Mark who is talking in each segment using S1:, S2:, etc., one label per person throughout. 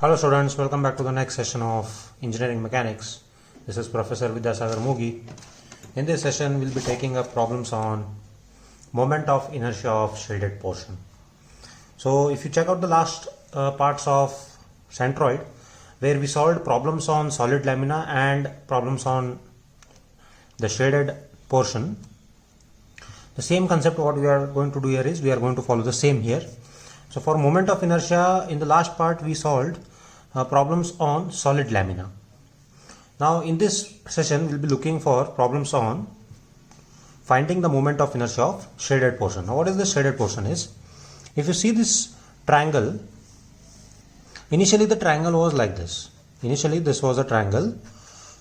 S1: Hello students, welcome back to the next session of Engineering Mechanics. This is Professor Vidyasagar Mugi. In this session, we'll be taking up problems on moment of inertia of shaded portion. So if you check out the last parts of centroid, where we solved problems on solid lamina and problems on the shaded portion, the same concept what we are going to do here is we are going to follow the same here. So for moment of inertia, in the last part we solved problems on solid lamina. Now in this session we'll be looking for problems on finding the moment of inertia of shaded portion. Now what is the shaded portion is, if you see this triangle, initially the triangle was like this. Initially this was a triangle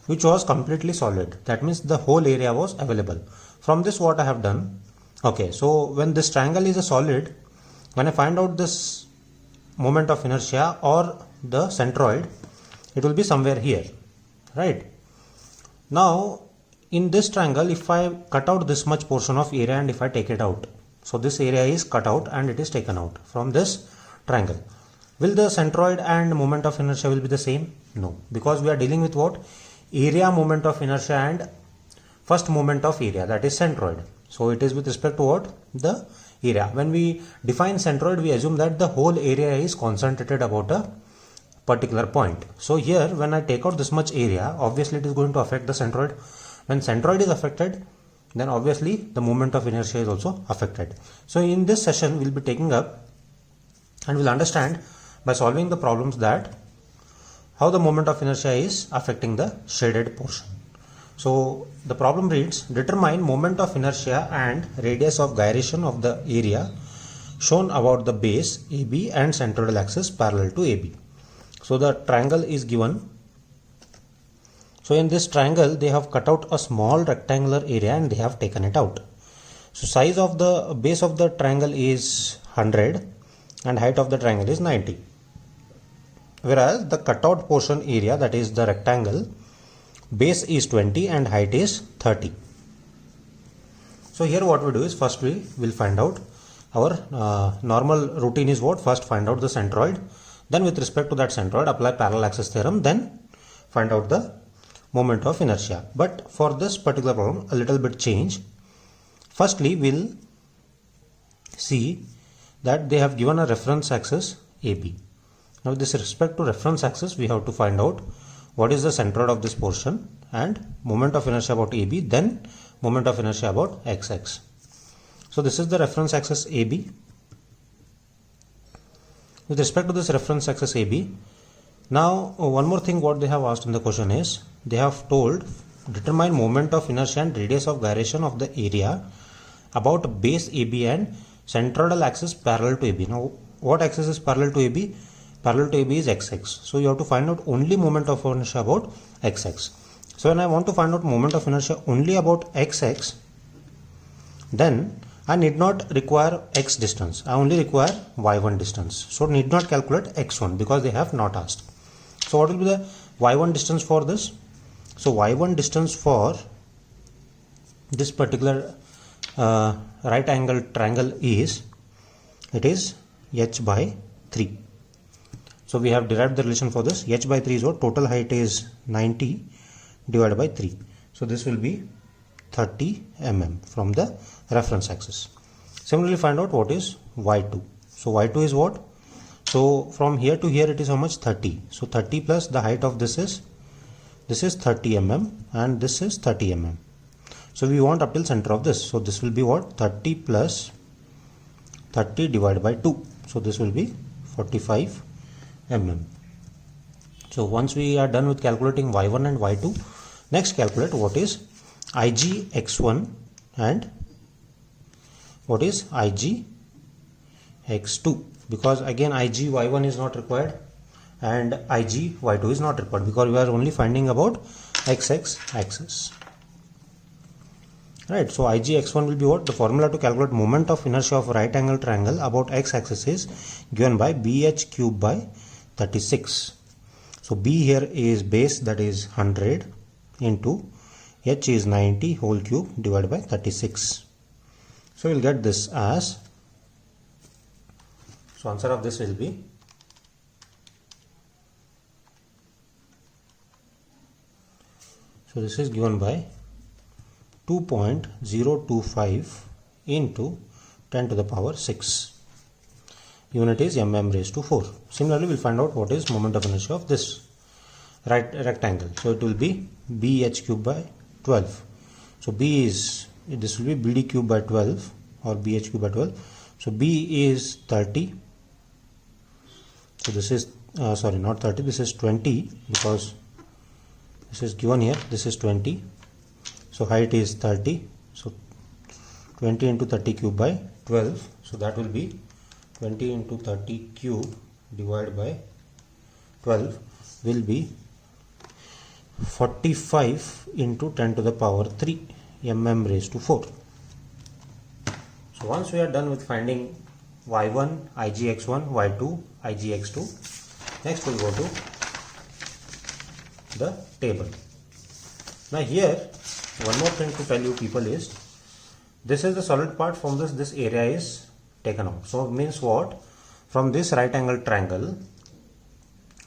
S1: which was completely solid. That means the whole area was available. From this what I have done, okay, so when this triangle is a solid, when I find out this moment of inertia or the centroid, it will be somewhere here, right? Now in this triangle, if I cut out this much portion of area and if I take it out, so this area is cut out and it is taken out from this triangle, will the centroid and moment of inertia will be the same? No, because we are dealing with what? Area moment of inertia and first moment of area, that is centroid. So it is with respect to what? The area. When we define centroid, we assume that the whole area is concentrated about a particular point. So here when I take out this much area, obviously it is going to affect the centroid. When centroid is affected, then obviously the moment of inertia is also affected. So in this session we'll be taking up and we'll understand by solving the problems that how the moment of inertia is affecting the shaded portion. So the problem reads, determine moment of inertia and radius of gyration of the area shown about the base AB and centroidal axis parallel to AB. So the triangle is given. So in this triangle they have cut out a small rectangular area and they have taken it out. So size of the base of the triangle is 100 and height of the triangle is 90. Whereas the cutout portion area, that is the rectangle, base is 20 and height is 30. So here what we do is, first we will find out our normal routine is what? First find out the centroid, then with respect to that centroid apply parallel axis theorem, then find out the moment of inertia. But for this particular problem a little bit change. Firstly we'll see that they have given a reference axis AB. Now with this respect to reference axis we have to find out what is the centroid of this portion and moment of inertia about AB, then moment of inertia about XX. So this is the reference axis AB. With respect to this reference axis AB, now one more thing what they have asked in the question is, they have told determine moment of inertia and radius of gyration of the area about base AB and centroidal axis parallel to AB. Now what axis is parallel to AB? Parallel to AB is XX. So you have to find out only moment of inertia about XX. So when I want to find out moment of inertia only about XX, then I need not require X distance. I only require Y1 distance. So need not calculate X1 because they have not asked. So what will be the Y1 distance for this? So Y1 distance for this particular right angle triangle is, it is h by 3. So we have derived the relation for this. H by 3 is what? Total height is 90 divided by 3. So this will be 30 mm from the reference axis. Similarly find out what is Y2. So Y2 is what? So from here to here it is how much? 30. So 30 plus the height of this is 30 mm and this is 30 mm. So we want up till center of this. So this will be what? 30 plus 30 divided by 2. So this will be 45 mm. So once we are done with calculating Y1 and Y2, next calculate what is IG X1 and what is IG X2, because again IG Y1 is not required and IG Y2 is not required because we are only finding about XX axis, right? So IG X1 will be what? The formula to calculate moment of inertia of right angle triangle about X axis is given by BH cube by 36. So B here is base, that is 100 into H is 90 whole cube divided by 36. So we'll get this as, so answer of this will be So this is given by 2.025 into 10 to the power 6. Unit is mm raised to 4. Similarly, we'll find out what is moment of inertia of this rectangle. So it will be bh cube by 12. So this will be bd cube by 12 or bh cube by 12. So b is 30. So this is sorry, not 30, this is 20, because this is given here, this is 20. So height is 30. So 20 into 30 cube by 12. So that will be 20 into 30 cube divided by 12 will be 45 into 10 to the power 3 mm raised to 4. So once we are done with finding y1, igx1, y2, igx2, next we'll go to the table. Now here one more thing to tell you people is, this is the solid part. From this area is taken out. So it means what? From this right angle triangle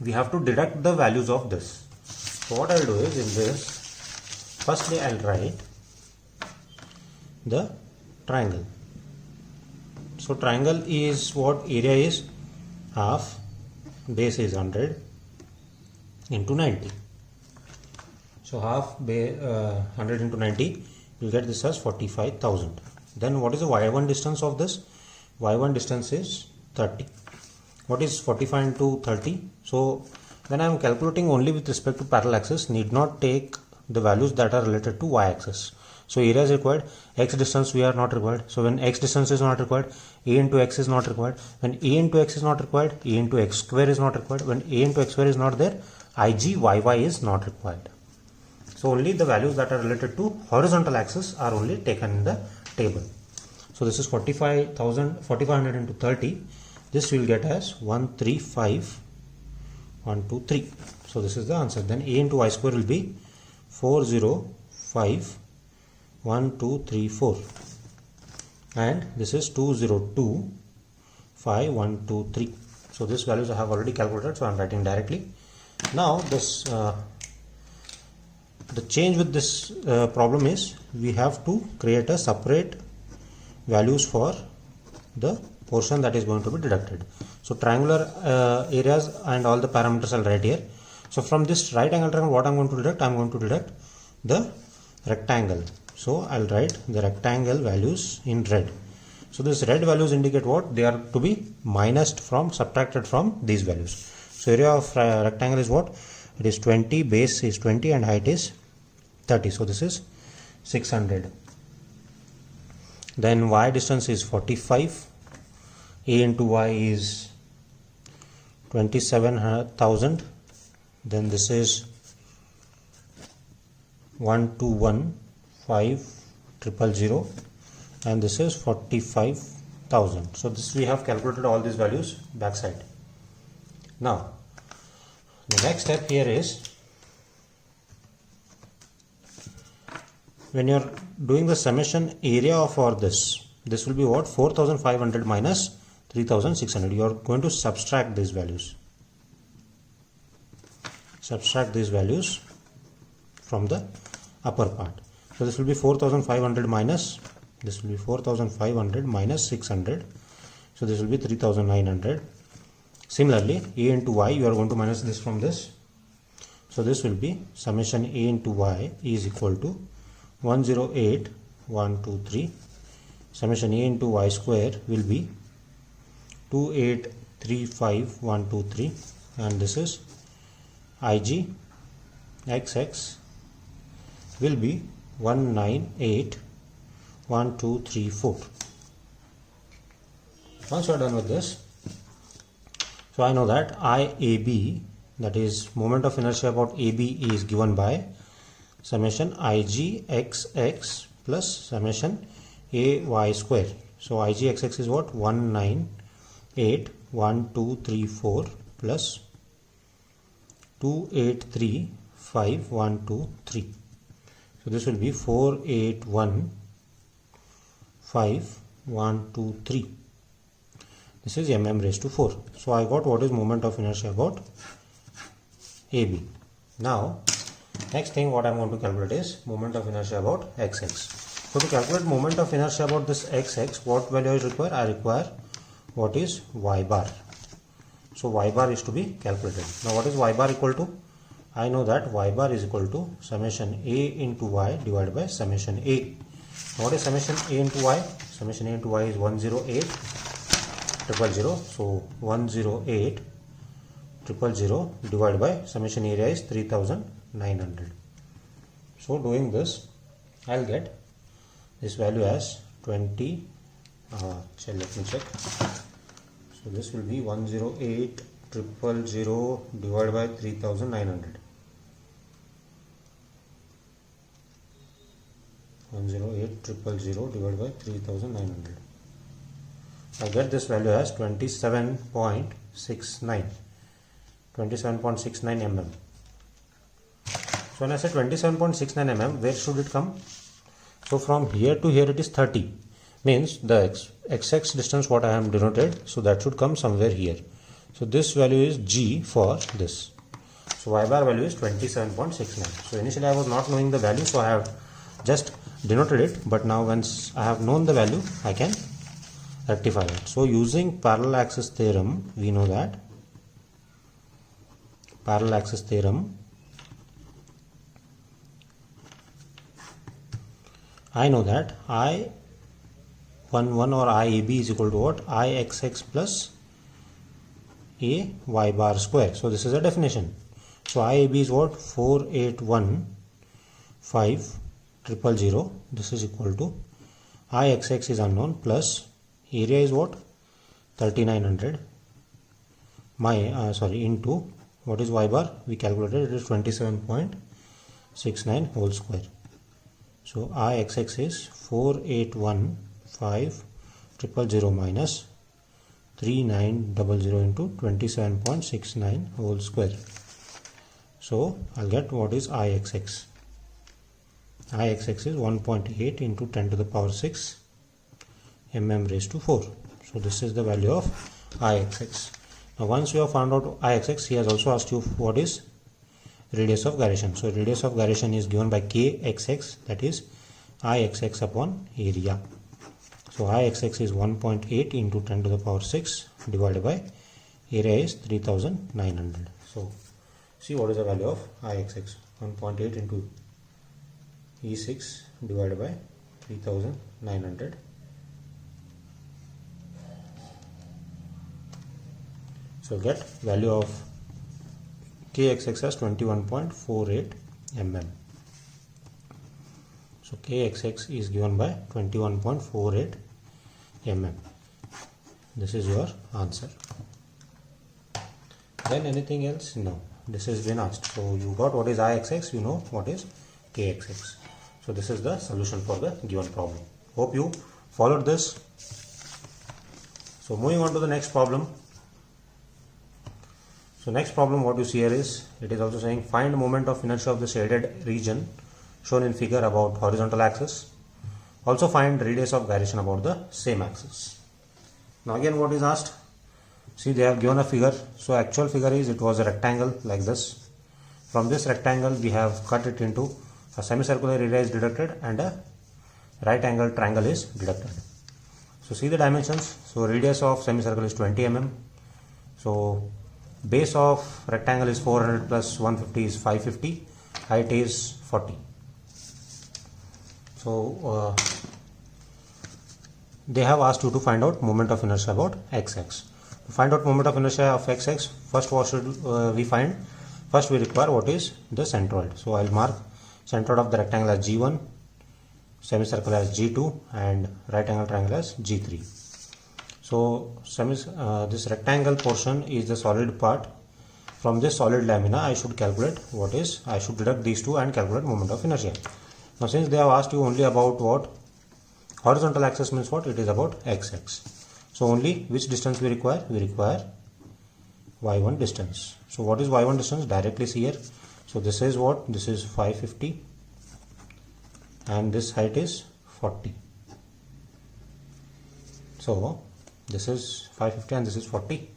S1: we have to deduct the values of this. So what I'll do is, in this, firstly I'll write the triangle. So triangle is what? Area is half, base is 100 into 90. So half 100 into 90, you get this as 45,000. Then what is the y1 distance of this? Y1 distance is 30. What is 45 into 30? So when I am calculating only with respect to parallel axis, need not take the values that are related to y axis. So area is required, x distance we are not required. So when x distance is not required, a into x is not required. When a into x is not required, a into x square is not required. When a into x square is not there, IGYY is not required. So only the values that are related to horizontal axis are only taken in the table. So this is 4500 into 30. This will get as 135,123. So this is the answer. Then a into y square will be 405,1234, and this is 202,5,123. So these values I have already calculated, so I am writing directly. Now this the change with this problem is, we have to create a separate values for the portion that is going to be deducted. So triangular areas and all the parameters I'll write here. So from this right angle triangle, what I'm going to deduct? I'm going to deduct the rectangle. So I'll write the rectangle values in red. So this red values indicate what? They are to be subtracted from these values. So area of rectangle is what? It is 20, base is 20 and height is 30. So this is 600. Then y distance is 45. A into y is 27,000. Then this is 121,500, and this is 45,000. So this we have calculated all these values backside. Now the next step here is, when you are doing the summation area of all this will be what? 4,500 minus 3,600. You are going to subtract these values. Subtract these values from the upper part. So this will be 4,500 minus, this will be 4,500 minus 600. So this will be 3,900. Similarly, a into y, you are going to minus this from this. So this will be summation a into y is equal to 108,123. Summation a into y square will be 2835,123, and this is IG XX will be 198,1234. Once you are done with this, so I know that IAB, that is moment of inertia about AB, is given by summation IGXX plus summation AY square. So IGXX is what? 198,1234 plus 283,5,123. So this will be 481,5,123. This is mm raised to 4. So I got what is moment of inertia about AB. Now Next thing what I am going to calculate is moment of inertia about xx. So to calculate moment of inertia about this xx, what value is required? I require what is y bar. So y bar is to be calculated. Now what is y bar equal to? I know that y bar is equal to summation a into y divided by summation a. Now what is summation a into y? Summation a into y is 108 000. So 108 000 divided by summation area is 3900. So doing this, I'll get this value as 20. Let me check. So this will be 108 000 divided by 3900. 108 000 divided by 3900. I get this value as 27.69 mm. So when I say 27.69 mm, where should it come? So from here to here it is 30, means the xx distance what I am denoted, so that should come somewhere here. So this value is g for this. So y bar value is 27.69. So initially I was not knowing the value, so I have just denoted it, but now once I have known the value, I can rectify it. So using parallel axis theorem, we know that parallel axis theorem, I know that I11 or IAB is equal to what? IXX plus a y bar square. So this is a definition. So IAB is what? 4815000. This is equal to IXX is unknown plus area is what? 3900 into what is y bar? We calculated it is 27.69 whole square. So IXX is 4815000 minus 3900 into 27.69 whole square. So I'll get what is IXX. IXX is 1.8 into 10 to the power 6 mm raised to 4. So this is the value of IXX. Now once you have found out IXX, he has also asked you what is radius of gyration. So radius of gyration is given by kxx, that is IXX upon area. So IXX is 1.8 into 10 to the power 6 divided by area is 3900. So see what is the value of IXX. 1.8 into E6 divided by 3900. So get value of kxx as 21.48 mm. So kxx is given by 21.48 mm. This is your answer. Then anything else? No. This has been asked. So you got what is IXX, you know what is kxx. So this is the solution for the given problem. Hope you followed this. So moving on to the next problem. So next problem what you see here is, it is also saying find moment of inertia of the shaded region shown in figure about horizontal axis. Also find radius of gyration about the same axis. Now again what is asked? See, they have given a figure. So actual figure is, it was a rectangle like this. From this rectangle we have cut it into a semicircular area is deducted and a right angle triangle is deducted. So see the dimensions. So radius of semicircle is 20 mm. So base of rectangle is 400 plus 150 is 550. Height is 40. So they have asked you to find out moment of inertia about xx. To find out moment of inertia of xx, first what should we find? First we require what is the centroid. So I'll mark centroid of the rectangle as G1, semicircle as G2 and right angle triangle as G3. So this rectangle portion is the solid part. From this solid lamina I should calculate what is, I should deduct these two and calculate moment of inertia. Now since they have asked you only about what? Horizontal axis means what? It is about xx. So only which distance we require? We require y1 distance. So what is y1 distance? Directly see here. So this is what? This is 550 and this height is 40. So this is 550 and this is 40.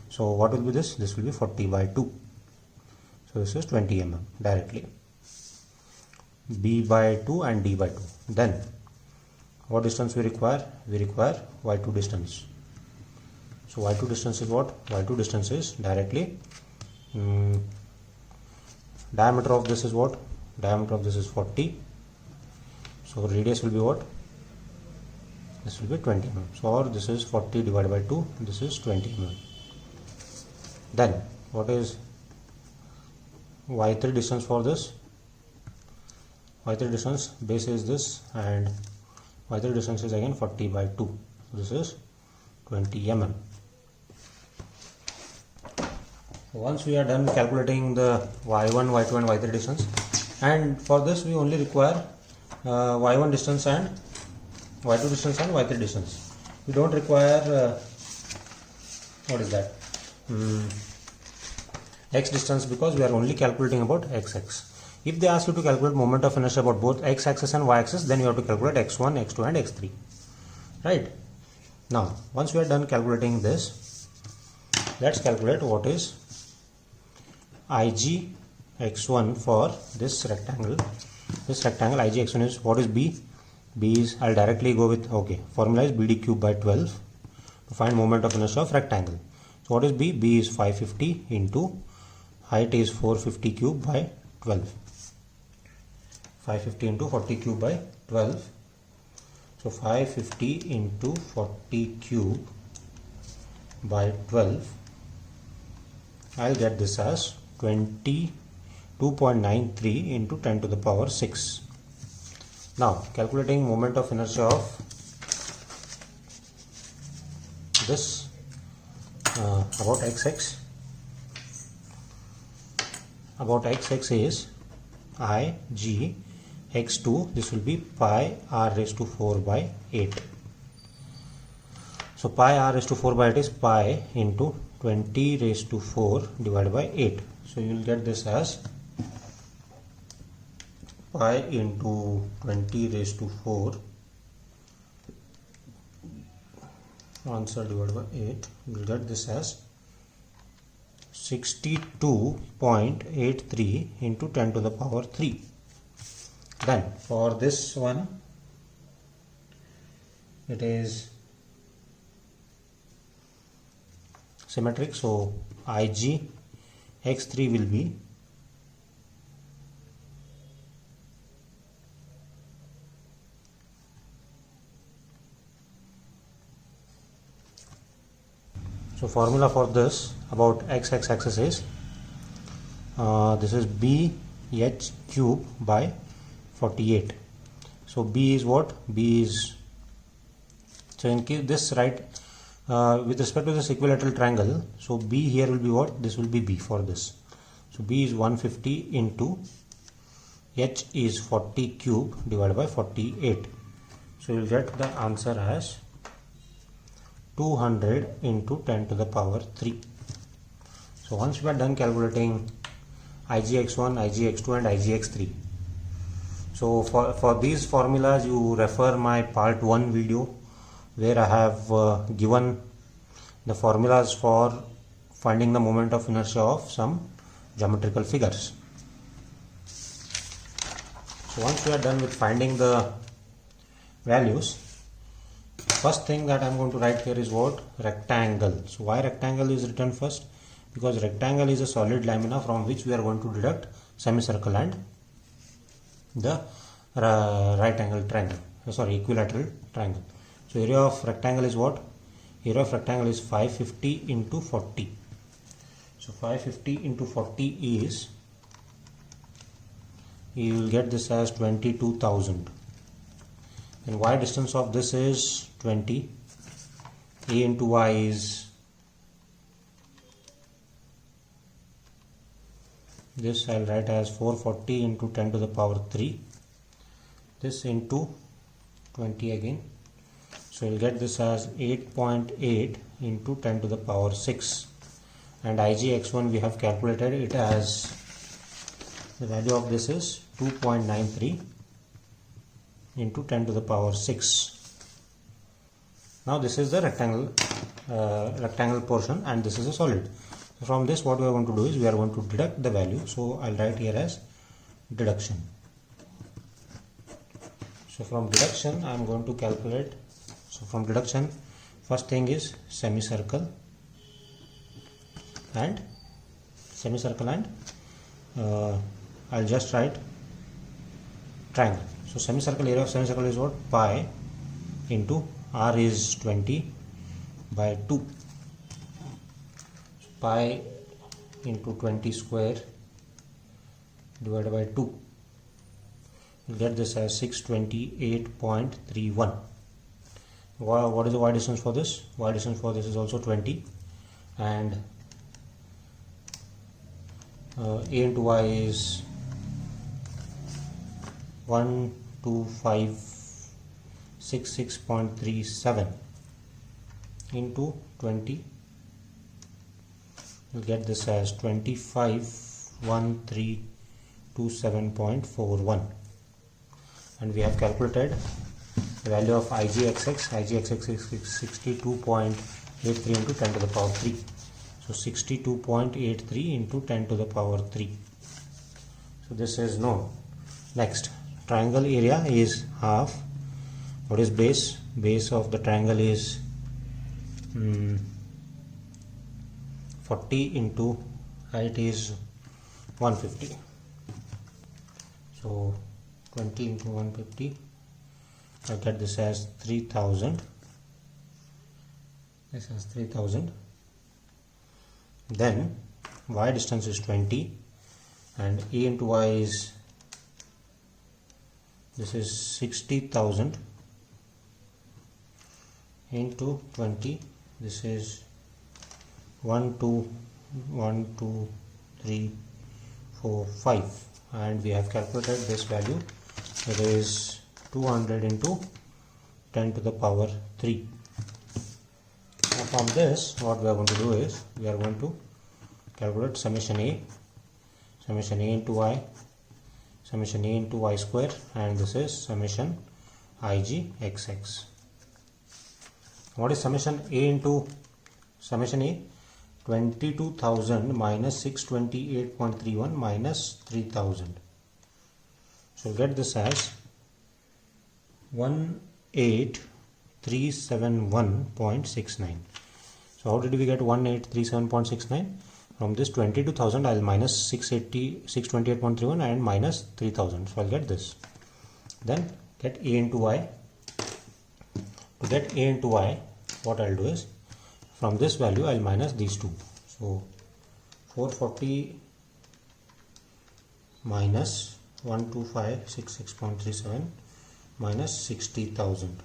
S1: So what will be this? This will be 40 by 2. So this is 20 mm directly. b by 2 and d by 2. Then what distance we require? We require y2 distance. So y2 distance is what? Y2 distance is directly diameter of this is what? Diameter of this is 40. So radius will be what? This will be 20 mm. So or this is 40 divided by 2. This is 20 mm. Then what is y3 distance for this? Y3 distance, base is this, and y3 distance is again 40 by 2. So this is 20 mm. Once we are done calculating the y1, y2 and y3 distance, and for this we only require y1 distance and y2 distance and y3 distance. We don't require what is that x distance, because we are only calculating about x. If they ask you to calculate moment of inertia about both x axis and y axis, then you have to calculate x1, x2 and x3, right? Now once we are done calculating this, let's calculate what is Ig x1 for this rectangle. This rectangle Ig x1 is, what is b? B is, I'll directly go with, okay, formula is bd cube by 12 to find moment of inertia of rectangle. So what is b? B is 550 into height is 450 cube by 12. 550 into 40 cube by 12. So 550 into 40 cube by 12. I'll get this as 22.93 into 10 to the power 6. Now calculating moment of inertia of this about xx. About xx is Ig x2, this will be pi r raised to 4 by 8. So pi r raised to 4 by 8 is pi into 20 raised to 4 divided by 8. So you will get this as pi into 20 raised to 4 answer divided by 8. You will get this as 62.83 into 10 to the power 3. Then for this one it is symmetric, so Ig x3 will be so formula for this about x axis is this is b h cube by 48. So b is what? B is, so in case this, right, with respect to this equilateral triangle, so b here will be what? This will be b for this. So b is 150 into h is 40 cube divided by 48. So you will get the answer as 200 into 10 to the power 3. So once we are done calculating Igx1, Igx2 and Igx3, so for these formulas you refer my part 1 video where I have given the formulas for finding the moment of inertia of some geometrical figures. So once we are done with finding the values, first thing that I am going to write here is what? Rectangle. So why rectangle is written first? Because rectangle is a solid lamina from which we are going to deduct semicircle and the right angle triangle, equilateral triangle. So area of rectangle is what? Area of rectangle is 550 into 40. So 550 into 40 is, you will get this as 22,000. And y distance of this is 20. A into y is, this I will write as 440 into 10 to the power 3. This into 20 again. So you will get this as 8.8 into 10 to the power 6. And Igx1 we have calculated it as, the value of this is 2.93 into 10 to the power 6. Now this is the rectangle portion and this is a solid. So from this what we are going to do is we are going to deduct the value. So I'll write here as deduction. So from deduction I am going to calculate. So from deduction, first thing is semicircle and I'll just write triangle. So semicircle, area of semicircle is what? Pi into r is 20 by 2. So pi into 20 square divided by 2. You'll get this as 628.31. What is the y distance for this? Y distance for this is also 20, and a into y is 1256.37 into 20. You'll get this as 251327.41, and we have calculated the value of IGXX. IGXX is 62.83 into 10 to the power 3. So 62.83 into 10 to the power 3. So this is known. Next, triangle area is half. What is base? Base of the triangle is 40 into height is 150. So 20 into 150. I get this as 3000. This is 3000. Then y distance is 20, and a into y is, this is 60,000 into 20. This is 1 2 3 4 5, and we have calculated this value. It is 200 into 10 to the power 3. Now from this, what we are going to do is, we are going to calculate summation A into y, summation A into y square, and this is summation IGXX. What is summation A into summation A? 22,000 minus 628.31 minus 3000. So get this as 18371.69. So how did we get 18371.69? From this 22,000 I'll minus 628.31 and minus 3000. So I'll get this. Then get A into y. To get A into y, what I'll do is, from this value I'll minus these two. So 440 minus 12566.37 minus 60,000.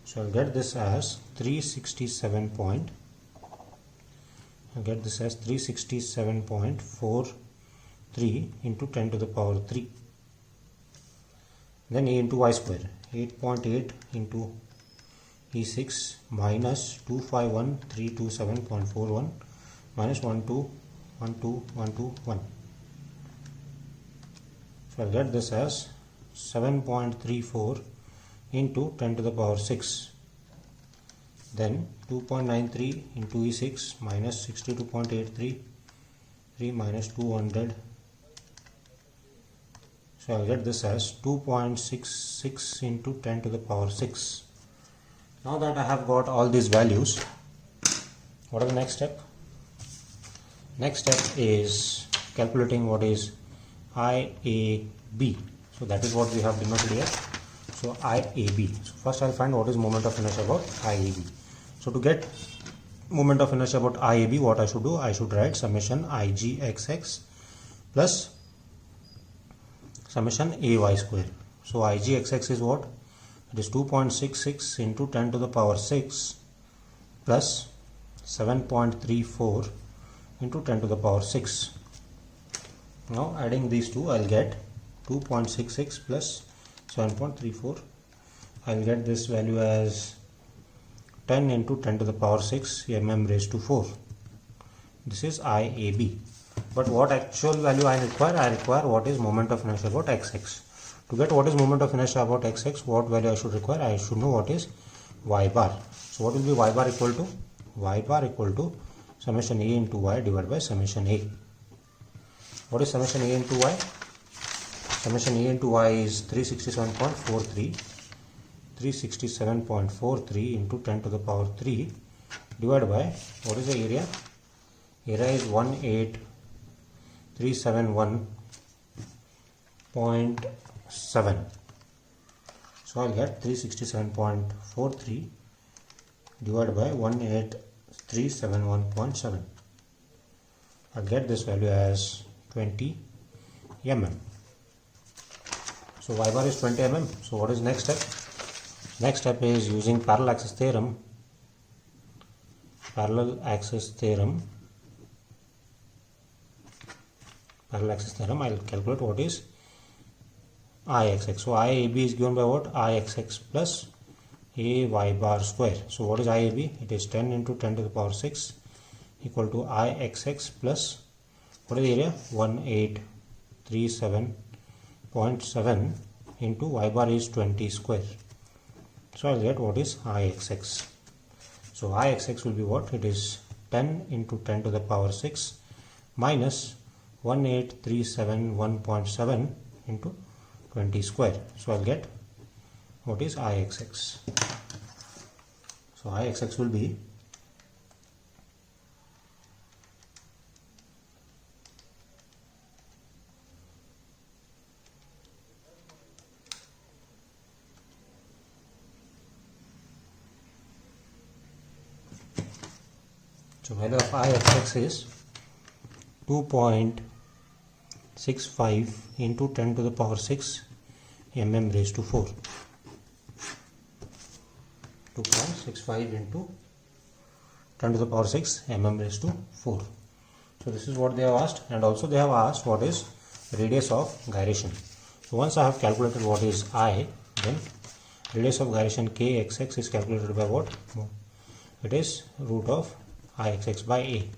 S1: So I'll get this as 367.43 into 10 to the power 3. Then A into y square, 8.8 into E6 minus 251327.41 minus 1212121. So I'll get this as 7.34 into 10 to the power 6. Then 2.93 into E6 minus 62.83 minus 200. So I'll get this as 2.66 into 10 to the power 6. Now that I have got all these values, what are the next step? Next step is calculating what is IAB. So that is what we have denoted here. So IAB. So first I'll find what is moment of inertia about IAB. So to get moment of inertia about IAB, what I should do? I should write summation IGXX plus summation AY square. So IGXX is what? It is 2.66 into 10 to the power 6 plus 7.34 into 10 to the power 6. Now adding these two, I'll get 2.66 plus 7.34. I'll get this value as 10 into 10 to the power 6 mm raised to 4. This is IAB. But what actual value I require? I require what is moment of inertia about XX. To get what is moment of inertia about XX, what value I should require? I should know what is y bar. So what will be y bar equal to? Y bar equal to summation A into y divided by summation A. What is summation A into y? summation A into Y is 367.43. 367.43 into 10 to the power 3 divided by, what is the area? Area is 18371.7. So I'll get 367.43 divided by 18371.7. I'll get this value as 20 mm. So Y bar is 20 mm. So what is next step? Next step is using parallel axis theorem. Parallel axis theorem. I'll calculate what is Ixx. So Iab is given by what? Ixx plus a y bar square. So what is Iab? It is 10 into 10 to the power 6 equal to Ixx plus, what is the area? 1837.7 into y bar is 20 square. So I'll get what is Ixx. So Ixx will be what? It is 10 into 10 to the power 6 minus 1837.7 into 20 square. So I'll get what is Ixx. So Ixx will be value of Ixx is 2.65 into 10 to the power 6 mm raised to 4. 2.65 into 10 to the power 6 mm raised to 4. So this is what they have asked, and also they have asked what is radius of gyration. So once I have calculated what is I, then radius of gyration kxx is calculated by what? It is root of Ixx by a.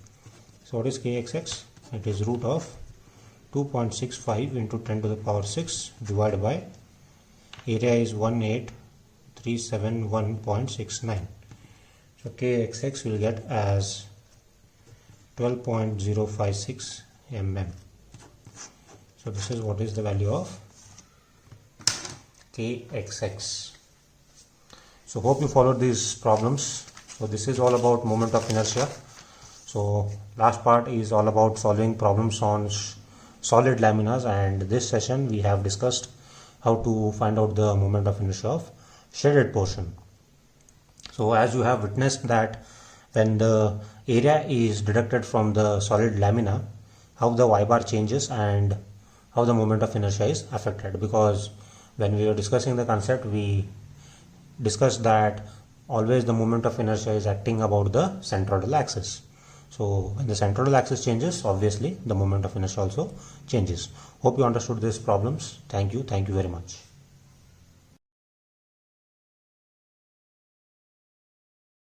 S1: So what is kxx? It is root of 2.65 into 10 to the power 6 divided by, area is 1837.1.69. So kxx will get as 12.056 mm. So this is what is the value of kxx. So hope you followed these problems. So this is all about moment of inertia. So last part is all about solving problems on solid laminas, and this session we have discussed how to find out the moment of inertia of shaded portion. So as you have witnessed that when the area is deducted from the solid lamina, how the y bar changes and how the moment of inertia is affected, because when we were discussing the concept we discussed that always the moment of inertia is acting about the centroidal axis. So when the centroidal axis changes, obviously the moment of inertia also changes. Hope you understood these problems. Thank you very much.